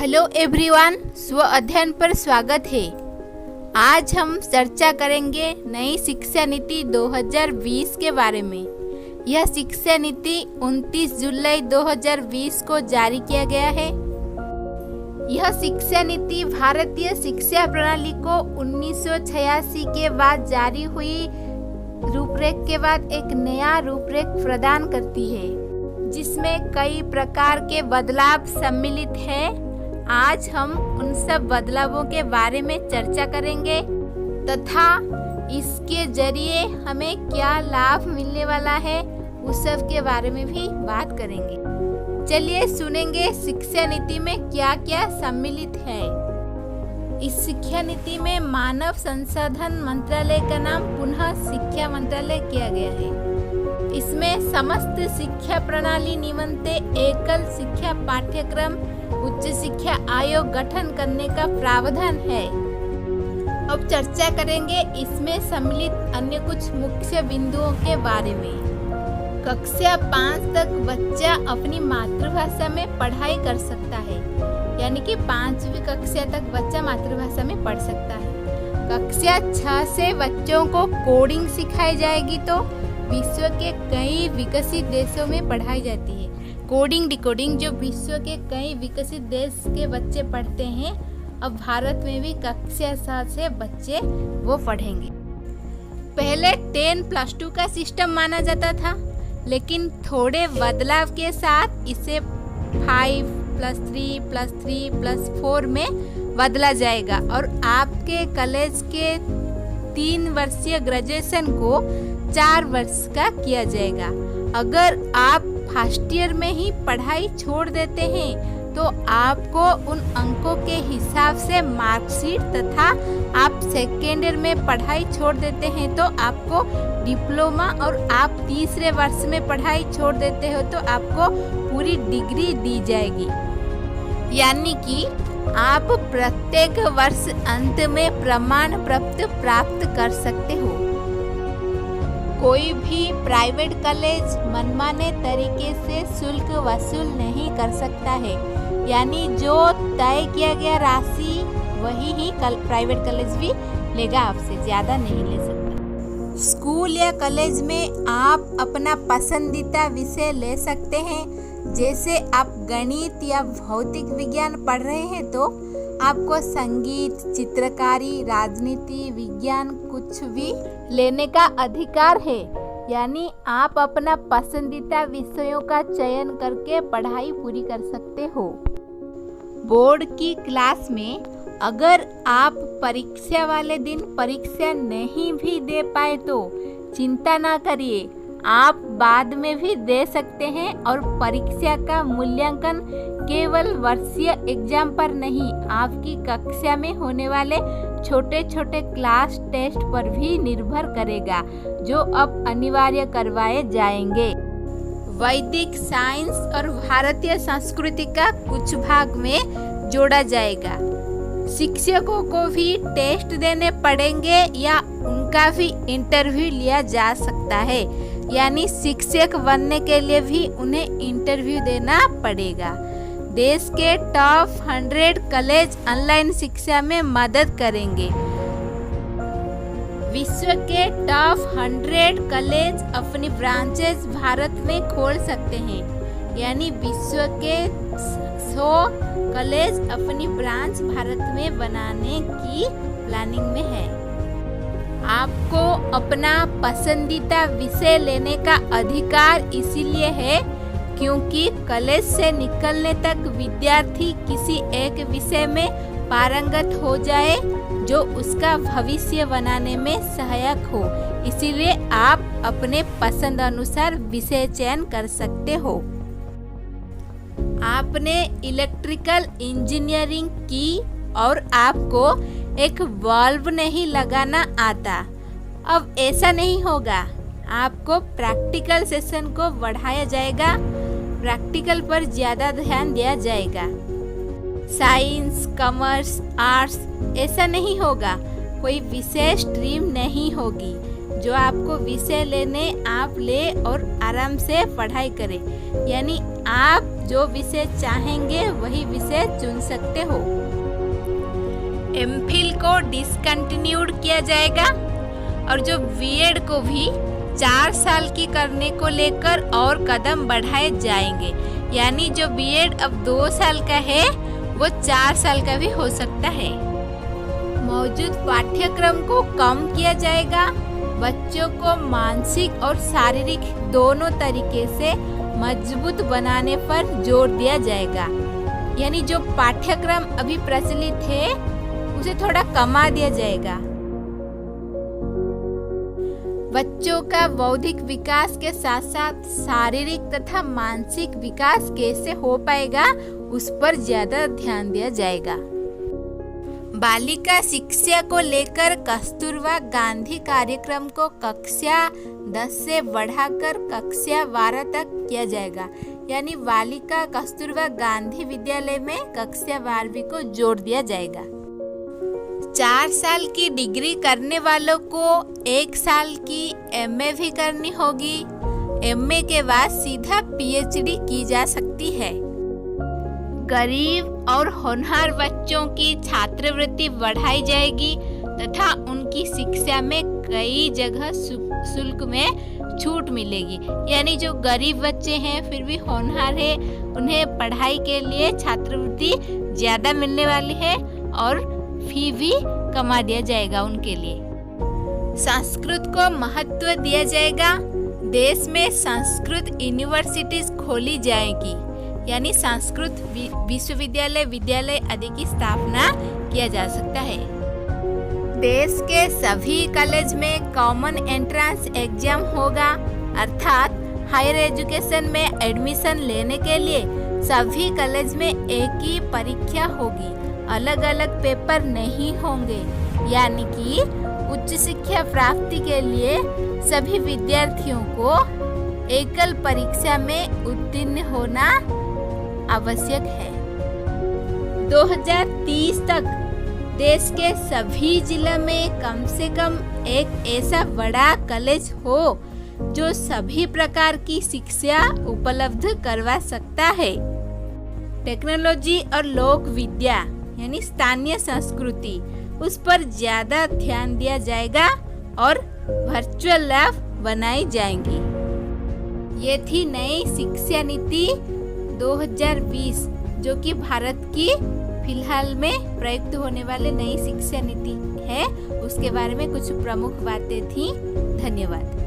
Hello everyone, स्व अध्ययन पर स्वागत है। आज हम चर्चा करेंगे नई शिक्षा नीति 2020 के बारे में। यह शिक्षा नीति 29 जुलाई 2020 को जारी किया गया है। यह शिक्षा नीति भारतीय शिक्षा प्रणाली को 1986 के बाद जारी हुई रूपरेख के बाद एक नया रूपरेख प्रदान करती है, जिसमें कई प्रकार के बदलाव सम्मिलित हैं। आज हम उन सब बदलावों के बारे में चर्चा करेंगे तथा इसके जरिए हमें क्या लाभ मिलने वाला है उस सब के बारे में भी बात करेंगे। चलिए सुनेंगे शिक्षा नीति में क्या क्या सम्मिलित है। इस शिक्षा नीति में मानव संसाधन मंत्रालय का नाम पुनः शिक्षा मंत्रालय किया गया है। इसमें समस्त शिक्षा प्रणाली निमंते एकल शिक्षा पाठ्यक्रम उच्च शिक्षा आयोग गठन करने का प्रावधान है। अब चर्चा करेंगे इसमें सम्मिलित अन्य कुछ मुख्य बिंदुओं के बारे में। कक्षा 5 तक बच्चा अपनी मातृभाषा में पढ़ाई कर सकता है, यानी कि 5वीं कक्षा तक बच्चा मातृभाषा में पढ़ सकता है। कक्षा 6 से बच्चों को कोडिंग सिखाई जाएगी तो विश्व के कई विकसित देशों में पढ़ाई जाती है। कोडिंग डिकोडिंग जो विश्व के कई विकसित देश के बच्चे पढ़ते हैं, अब भारत में भी कक्षा 7 से बच्चे वो पढ़ेंगे। पहले 10+2 का सिस्टम माना जाता था, लेकिन थोड़े बदलाव के साथ इसे 5+3+3+4 में बदला जाएगा और आपके कॉलेज के 3 वर्षीय ग्रेजुएशन को 4 वर्ष का किया जाएगा। अगर आप फर्स्ट ईयर में ही पढ़ाई छोड़ देते हैं तो आपको उन अंकों के हिसाब से मार्कशीट तथा आप सेकेंड ईयर में पढ़ाई छोड़ देते हैं तो आपको डिप्लोमा और आप तीसरे वर्ष में पढ़ाई छोड़ देते हो तो आपको पूरी डिग्री दी जाएगी। यानी कि आप प्रत्येक वर्ष अंत में प्रमाण पत्र प्राप्त कर सकते हो। कोई भी प्राइवेट कॉलेज मनमाने तरीके से शुल्क वसूल नहीं कर सकता है, यानी जो तय किया गया राशि वही ही प्राइवेट कॉलेज भी लेगा, आपसे ज़्यादा नहीं ले सकता। स्कूल या कॉलेज में आप अपना पसंदीदा विषय ले सकते हैं। जैसे आप गणित या भौतिक विज्ञान पढ़ रहे हैं तो आपको संगीत, चित्रकारी, राजनीति, विज्ञान कुछ भी लेने का अधिकार है। यानी आप अपना पसंदीदा विषयों का चयन करके पढ़ाई पूरी कर सकते हो। बोर्ड की क्लास में अगर आप परीक्षा वाले दिन परीक्षा नहीं भी दे पाए तो चिंता ना करिए, आप बाद में भी दे सकते हैं और परीक्षा का मूल्यांकन केवल वर्षीय एग्जाम पर नहीं, आपकी कक्षा में होने वाले छोटे छोटे क्लास टेस्ट पर भी निर्भर करेगा, जो अब अनिवार्य करवाए जाएंगे। वैदिक साइंस और भारतीय संस्कृति का कुछ भाग में जोड़ा जाएगा। शिक्षकों को भी टेस्ट देने पड़ेंगे या उनका भी इंटरव्यू लिया जा सकता है, यानी शिक्षक बनने के लिए भी उन्हें इंटरव्यू देना पड़ेगा। देश के टॉप 100 कॉलेज ऑनलाइन शिक्षा में मदद करेंगे। विश्व के टॉप 100 कॉलेज अपनी ब्रांचेस भारत में खोल सकते हैं, यानी विश्व के 100 कॉलेज अपनी ब्रांच भारत में बनाने की प्लानिंग में है। आपको अपना पसंदीदा विषय लेने का अधिकार इसीलिए है क्योंकि कॉलेज से निकलने तक विद्यार्थी किसी एक विषय में पारंगत हो जाए जो उसका भविष्य बनाने में सहायक हो। इसीलिए आप अपने पसंद अनुसार विषय चयन कर सकते हो। आपने इलेक्ट्रिकल इंजीनियरिंग की और आपको एक बल्ब नहीं लगाना आता, अब ऐसा नहीं होगा। आपको प्रैक्टिकल सेशन को बढ़ाया जाएगा, प्रैक्टिकल पर ज़्यादा ध्यान दिया जाएगा। साइंस, कॉमर्स, आर्ट्स ऐसा नहीं होगा, कोई विशेष स्ट्रीम नहीं होगी। जो आपको विषय लेने आप ले और आराम से पढ़ाई करें। यानी आप जो विषय चाहेंगे वही विषय चुन सकते हो। एमफिल को डिसकंटिन्यूड किया जाएगा और जो बीएड को भी 4 साल की करने को लेकर और कदम बढ़ाए जाएंगे। यानी जो बीएड अब 2 साल का है वो 4 साल का भी हो सकता है। मौजूद पाठ्यक्रम को कम किया जाएगा। बच्चों को मानसिक और शारीरिक दोनों तरीके से मजबूत बनाने पर जोर दिया जाएगा। यानी जो पाठ्यक्रम अभी प्रचलित है उसे थोड़ा कमा दिया जाएगा। बच्चों का बौद्धिक विकास के साथ साथ शारीरिक तथा मानसिक विकास कैसे हो पाएगा उस पर ज्यादा ध्यान दिया जाएगा। बालिका शिक्षा को लेकर कस्तूरबा गांधी कार्यक्रम को कक्षा 10 से बढ़ाकर कक्षा 12 तक किया जाएगा। यानी बालिका कस्तूरबा गांधी विद्यालय में कक्षा 12वीं को जोड़ दिया जाएगा। 4 साल की डिग्री करने वालों को 1 साल की एमए भी करनी होगी। एमए के बाद सीधा पीएचडी की जा सकती है। गरीब और होनहार बच्चों की छात्रवृत्ति बढ़ाई जाएगी तथा उनकी शिक्षा में कई जगह शुल्क में छूट मिलेगी। यानी जो गरीब बच्चे हैं फिर भी होनहार है, उन्हें पढ़ाई के लिए छात्रवृत्ति ज्यादा मिलने वाली है और फी भी कमा दिया जाएगा उनके लिए। संस्कृत को महत्व दिया जाएगा। देश में संस्कृत यूनिवर्सिटीज खोली जाएगी। यानी संस्कृत विश्वविद्यालय आदि की स्थापना किया जा सकता है। देश के सभी कॉलेज में कॉमन एंट्रेंस एग्जाम होगा, अर्थात हायर एजुकेशन में एडमिशन लेने के लिए सभी कॉलेज में एक ही परीक्षा होगी, अलग अलग पेपर नहीं होंगे। यानी कि उच्च शिक्षा प्राप्ति के लिए सभी विद्यार्थियों को एकल परीक्षा में उत्तीर्ण होना आवश्यक है। 2030 तक देश के सभी जिला में कम से कम एक ऐसा बड़ा कॉलेज हो जो सभी प्रकार की शिक्षा उपलब्ध करवा सकता है। टेक्नोलॉजी और लोक विद्या यानी स्थानीय संस्कृति उस पर ज्यादा ध्यान दिया जाएगा और वर्चुअल लैब बनाई जाएंगी। ये थी नई शिक्षा नीति 2020 जो कि भारत की फिलहाल में प्रयुक्त होने वाले नई शिक्षा नीति है। उसके बारे में कुछ प्रमुख बातें थी। धन्यवाद।